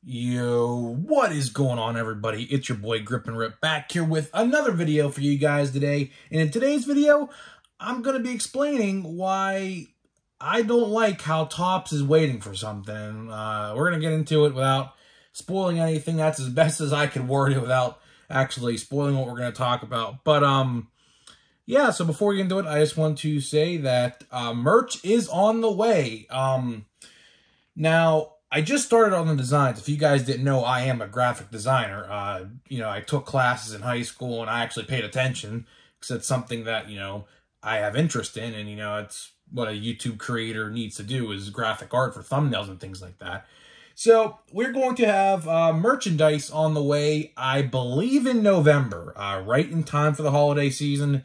Yo, what is going on, everybody? It's your boy Grip and Rip back here with another video for you guys today. And in today's video, I'm going to be explaining why I don't like how Topps is waiting for something. We're going to get into it without spoiling anything. That's as best as I can word it without actually spoiling what we're going to talk about. But, yeah, so before we get into it, I just want to say that merch is on the way. Now, I just started on the designs. If you guys didn't know, I am a graphic designer. I took classes in high school and I actually paid attention because it's something that, I have interest in. And, it's what a YouTube creator needs to do is graphic art for thumbnails and things like that. So we're going to have merchandise on the way, I believe in November, right in time for the holiday season.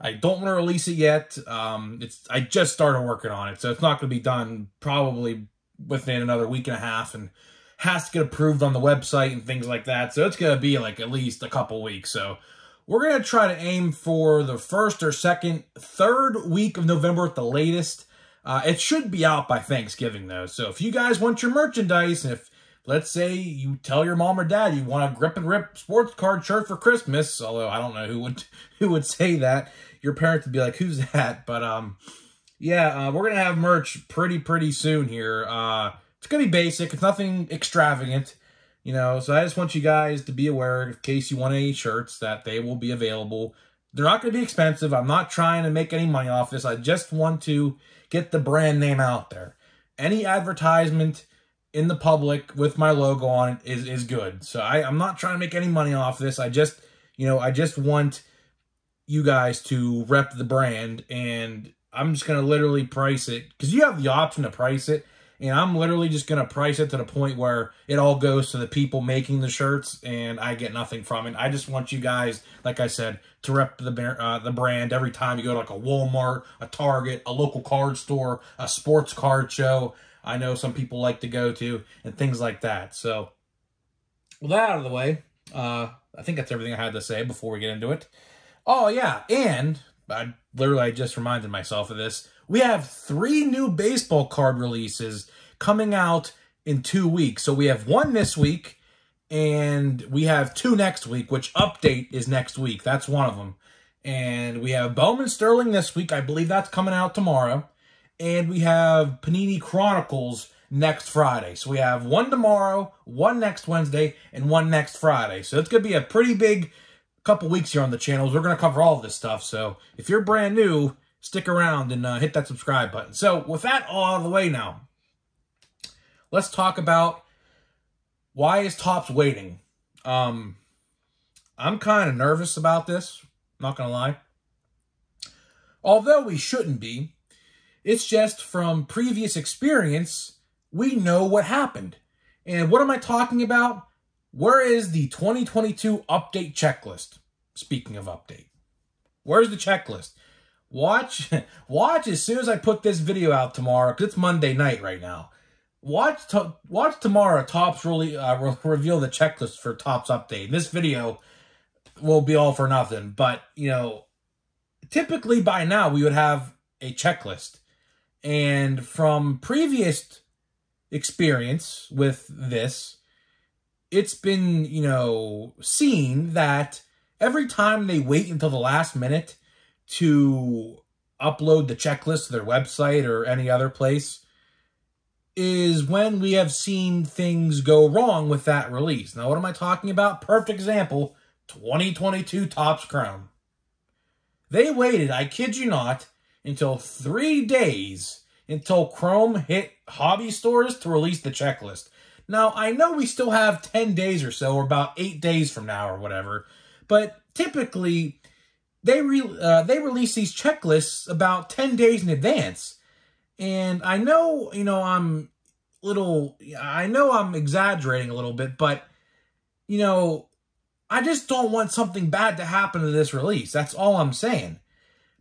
I don't want to release it yet. I just started working on it, so it's not going to be done probably within another week and a half, and has to get approved on the website and things like that. So it's going to be like at least a couple weeks. So we're going to try to aim for the first or second, third week of November at the latest. It should be out by Thanksgiving though. So if you guys want your merchandise, and if let's say you tell your mom or dad you want a Grip and Rip sports card shirt for Christmas, although I don't know who would say that. Your parents would be like, "Who's that?" But yeah, we're going to have merch pretty soon here. It's going to be basic. It's nothing extravagant, so I just want you guys to be aware, in case you want any shirts, that they will be available. They're not going to be expensive. I'm not trying to make any money off this. I just want to get the brand name out there. Any advertisement in the public with my logo on it is good. So I'm not trying to make any money off this. I just want you guys to rep the brand, and I'm just going to literally price it, because you have the option to price it, and I'm literally just going to price it to the point where it all goes to the people making the shirts, and I get nothing from it. I just want you guys, like I said, to rep the brand every time you go to like a Walmart, a Target, a local card store, a sports card show. I know some people like to go to, and things like that. So, with that out of the way, I think that's everything I had to say before we get into it. Oh, yeah, and I just reminded myself of this. We have 3 new baseball card releases coming out in 2 weeks. So we have 1 this week, and we have 2 next week, which update is next week. That's one of them. And we have Bowman Sterling this week. I believe that's coming out tomorrow. And we have Panini Chronicles next Friday. So we have 1 tomorrow, 1 next Wednesday, and 1 next Friday. So it's going to be a pretty big couple weeks here on the channels. We're going to cover all of this stuff. So if you're brand new, stick around and hit that subscribe button. So with that all out of the way now, let's talk about why is Topps waiting. I'm kind of nervous about this, not going to lie. Although we shouldn't be, it's just from previous experience, we know what happened. And what am I talking about? Where is the 2022 update checklist? Speaking of update, where's the checklist? Watch as soon as I put this video out tomorrow, because it's Monday night right now. Watch tomorrow, Topps really reveal the checklist for Topps update. This video will be all for nothing, but, typically by now we would have a checklist. And from previous experience with this, it's been, seen that every time they wait until the last minute to upload the checklist to their website or any other place is when we have seen things go wrong with that release. Now, what am I talking about? Perfect example, 2022 Topps Chrome. They waited, I kid you not, until 3 days until Chrome hit hobby stores to release the checklist. Now, I know we still have 10 days or so, or about 8 days from now or whatever, but typically they release these checklists about 10 days in advance. And I know, I'm exaggerating a little bit, but, I just don't want something bad to happen to this release. That's all I'm saying.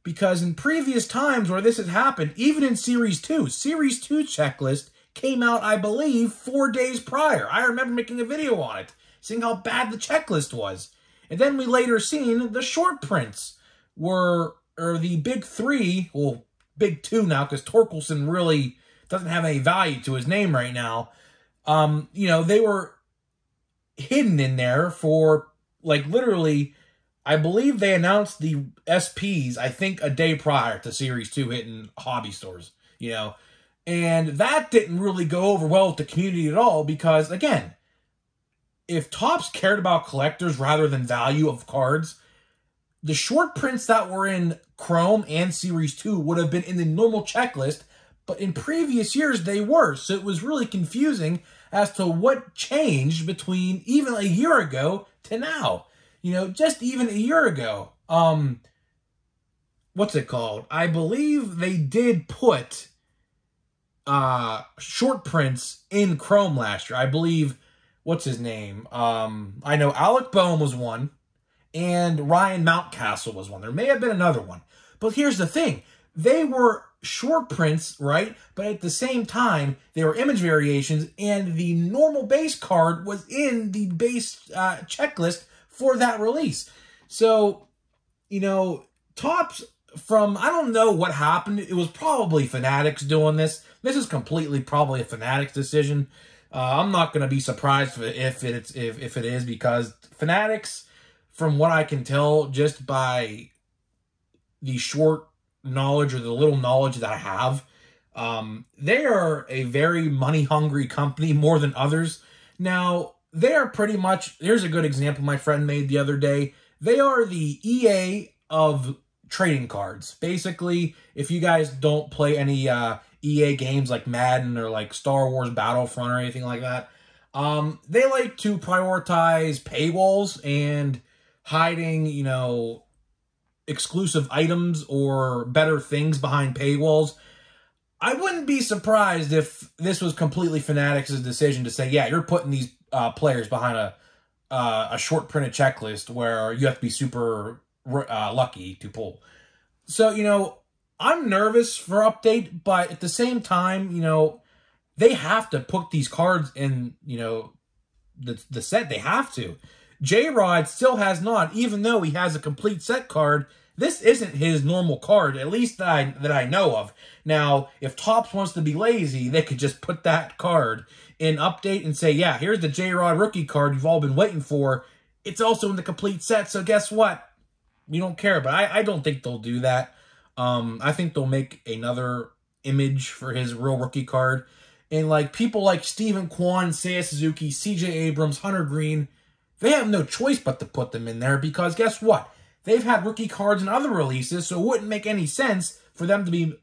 Because in previous times where this has happened, even in Series 2 checklist came out, I believe, 4 days prior. I remember making a video on it, seeing how bad the checklist was. And then we later seen the short prints or the big 3, well, big 2 now, because Torkelson really doesn't have any value to his name right now. They were hidden in there for, like, literally, I believe they announced the SPs, I think, a day prior to Series 2 hitting hobby stores, And that didn't really go over well with the community at all because, again, if Topps cared about collectors rather than value of cards, the short prints that were in Chrome and Series 2 would have been in the normal checklist, but in previous years they were. So it was really confusing as to what changed between even a year ago to now. Just even a year ago. What's it called? I believe they did put short prints in Chrome last year. I believe, what's his name? I know Alec Boehm was one, and Ryan Mountcastle was one. There may have been another one. But here's the thing. They were short prints, right? But at the same time, they were image variations, and the normal base card was in the base checklist for that release. So, Topps, I don't know what happened. It was probably Fanatics doing this. This is completely probably a Fanatics decision. I'm not going to be surprised if it is, because Fanatics, from what I can tell, just by the short knowledge or the little knowledge that I have, they are a very money-hungry company more than others. Now, they are pretty much, here's a good example my friend made the other day. They are the EA of trading cards. Basically, if you guys don't play any EA games like Madden or like Star Wars Battlefront or anything like that, they like to prioritize paywalls and hiding, exclusive items or better things behind paywalls. I wouldn't be surprised if this was completely Fanatics' decision to say, yeah, you're putting these players behind a short printed checklist where you have to be super lucky to pull. So, I'm nervous for update, but at the same time, they have to put these cards in, the set. They have to. J-Rod still has not, even though he has a complete set card. This isn't his normal card, at least that I know of. Now, if Topps wants to be lazy, they could just put that card in update and say, yeah, here's the J-Rod rookie card you've all been waiting for. It's also in the complete set, so guess what? We don't care, but I don't think they'll do that. I think they'll make another image for his real rookie card. And people like Steven Kwan, Seiya Suzuki, CJ Abrams, Hunter Green, they have no choice but to put them in there because guess what? They've had rookie cards in other releases, so it wouldn't make any sense for them to be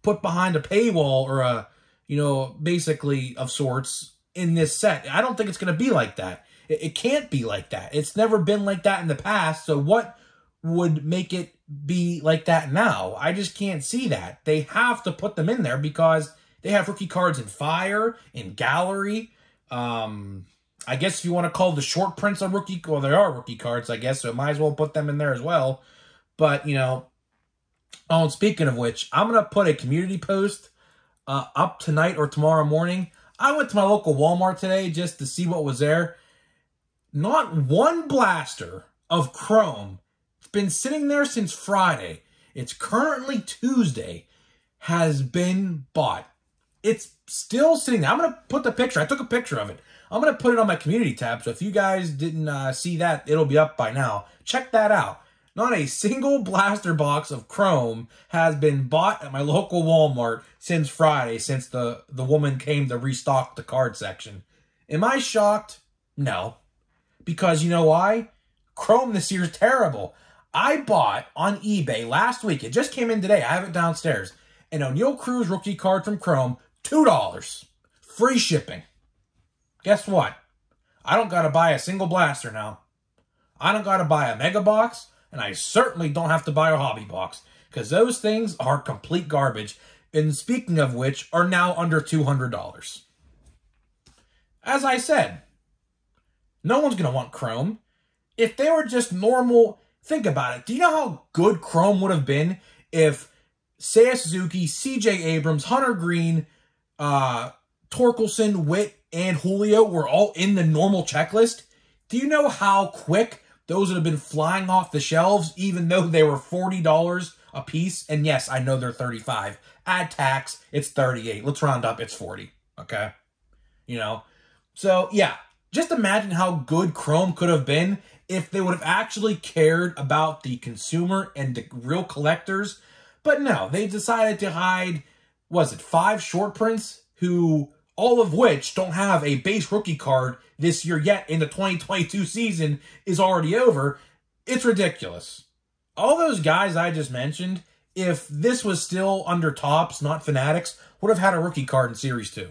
put behind a paywall or basically of sorts in this set. I don't think it's going to be like that. It can't be like that. It's never been like that in the past, so what would make it be like that now? I just can't see that. They have to put them in there because they have rookie cards in Fire, in Gallery. I guess if you want to call the short prints a rookie, well, they are rookie cards, I guess, so might as well put them in there as well. But, and speaking of which, I'm going to put a community post up tonight or tomorrow morning. I went to my local Walmart today just to see what was there. Not one blaster of Chrome. It's been sitting there since Friday. It's currently Tuesday. Has been bought. It's still sitting there. I'm going to put the picture. I took a picture of it. I'm going to put it on my community tab. So if you guys didn't see that, it'll be up by now. Check that out. Not a single blaster box of Chrome has been bought at my local Walmart since Friday, since the woman came to restock the card section. Am I shocked? No. Because you know why? Chrome this year is terrible. I bought on eBay last week. It just came in today. I have it downstairs. An O'Neal Cruz rookie card from Chrome, $2. Free shipping. Guess what? I don't got to buy a single blaster now. I don't got to buy a mega box, and I certainly don't have to buy a hobby box, because those things are complete garbage, and speaking of which, are now under $200. As I said, no one's going to want Chrome. If they were just normal, think about it. Do you know how good Chrome would have been if Seiya Suzuki, CJ Abrams, Hunter Green, Torkelson, Witt, and Julio were all in the normal checklist? Do you know how quick those would have been flying off the shelves, even though they were $40 a piece? And yes, I know they're $35. Add tax, it's $38. Let's round up, it's $40. Okay? you know? So, yeah, just imagine how good Chrome could have been if they would have actually cared about the consumer and the real collectors. But no, they decided to hide, was it 5 short prints, who, all of which don't have a base rookie card this year yet, in the 2022 season is already over. It's ridiculous. All those guys I just mentioned, if this was still under Topps, not Fanatics, would have had a rookie card in Series 2.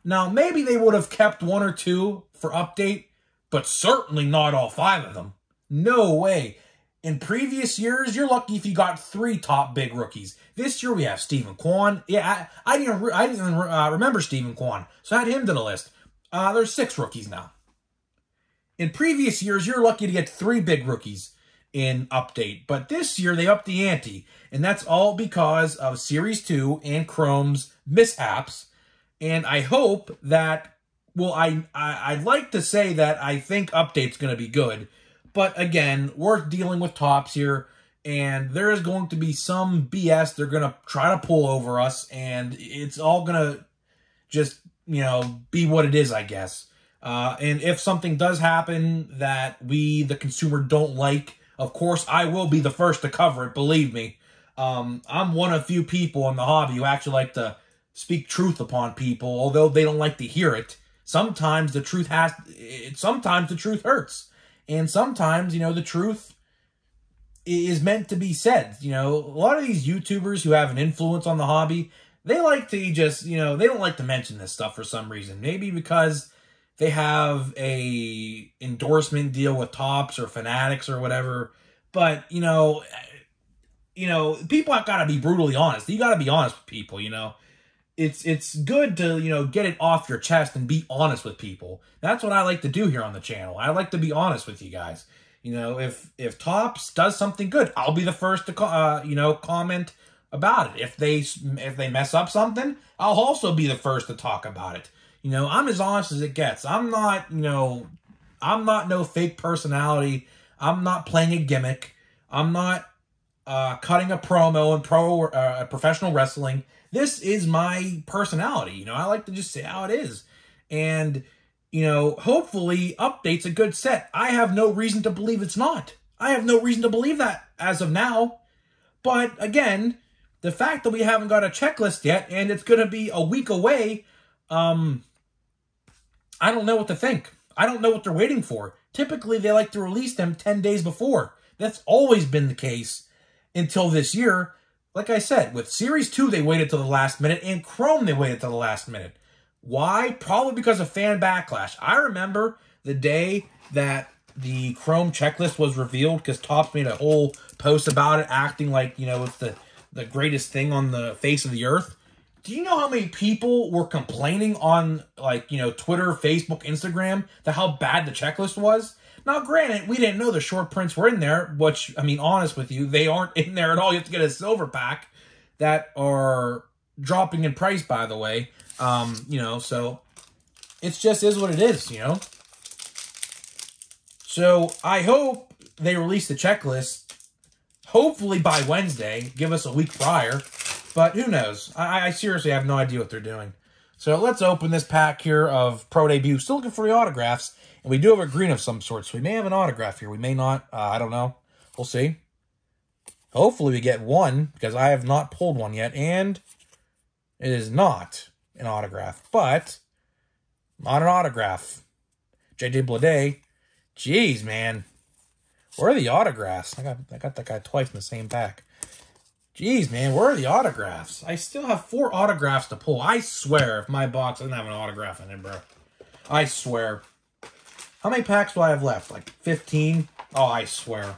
Now, maybe they would have kept 1 or 2 for update, but certainly not all 5 of them. No way. In previous years, you're lucky if you got 3 top big rookies. This year we have Steven Kwan. Yeah, I didn't even remember Steven Kwan, so I had him to the list. There's 6 rookies now. In previous years, you're lucky to get 3 big rookies in update, but this year they upped the ante, and that's all because of Series 2 and Chrome's mishaps. And I hope that, well, I'd like to say that I think update's going to be good, but again, we're dealing with Topps here, and there is going to be some BS they're going to try to pull over us, and it's all going to just, you know, be what it is, I guess. And if something does happen that we, the consumer, don't like, of course, I will be the first to cover it, believe me. I'm one of few people in the hobby who actually like to speak truth upon people, although they don't like to hear it. Sometimes the truth sometimes the truth hurts. And sometimes, you know, the truth is meant to be said. You know, a lot of these YouTubers who have an influence on the hobby, they like to just, you know, they don't like to mention this stuff for some reason. Maybe because they have a endorsement deal with Topps or Fanatics or whatever. But, you know, people have got to be brutally honest. You got to be honest with people, you know. It's good to, you know, get it off your chest and be honest with people. That's what I like to do here on the channel. I like to be honest with you guys. You know, if Topps does something good, I'll be the first to you know, comment about it. If they mess up something, I'll also be the first to talk about it. You know, I'm as honest as it gets. I'm not, you know, I'm not no fake personality. I'm not playing a gimmick. I'm not cutting a promo in professional wrestling. This is my personality. You know, I like to just say how it is. And, you know, hopefully Update's a good set. I have no reason to believe it's not. I have no reason to believe that as of now. But, again, the fact that we haven't got a checklist yet and it's going to be a week away, I don't know what to think. I don't know what they're waiting for. Typically, they like to release them 10 days before. That's always been the case until this year. Like I said, with Series 2, they waited till the last minute, and Chrome, they waited till the last minute. Why? Probably because of fan backlash. I remember the day that the Chrome checklist was revealed, because Topps made a whole post about it, acting like, you know, it's the greatest thing on the face of the earth. Do you know how many people were complaining on, like, you know, Twitter, Facebook, Instagram, that how bad the checklist was? Now, granted, we didn't know the short prints were in there, which, I mean, honest with you, they aren't in there at all. You have to get a silver pack that are dropping in price, by the way. You know, so it just is what it is, you know. So I hope they release the checklist, hopefully by Wednesday, give us a week prior. But who knows? I seriously have no idea what they're doing. So let's open this pack here of Pro Debut. Still looking for the autographs. And we do have a green of some sort, so we may have an autograph here. We may not. I don't know. We'll see. Hopefully we get one, because I have not pulled one yet. And it is not an autograph. But, not an autograph. JJ Bleday. Jeez, man. Where are the autographs? I got that guy twice in the same pack. Jeez, man. Where are the autographs? I still have 4 autographs to pull. I swear, if my box doesn't have an autograph in it, bro. I swear. How many packs do I have left? Like 15? Oh, I swear.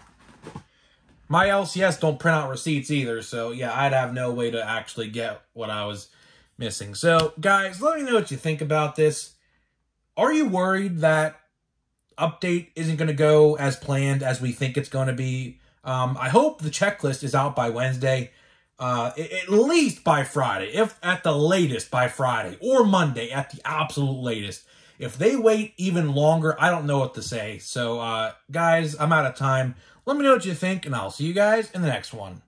My LCS don't print out receipts either, so yeah, I'd have no way to actually get what I was missing. So, guys, let me know what you think about this. Are you worried that Update isn't going to go as planned as we think it's going to be? I hope the checklist is out by Wednesday, at least by Friday, if at the latest by Friday, or Monday at the absolute latest. If they wait even longer, I don't know what to say. So, guys, I'm out of time. Let me know what you think, and I'll see you guys in the next one.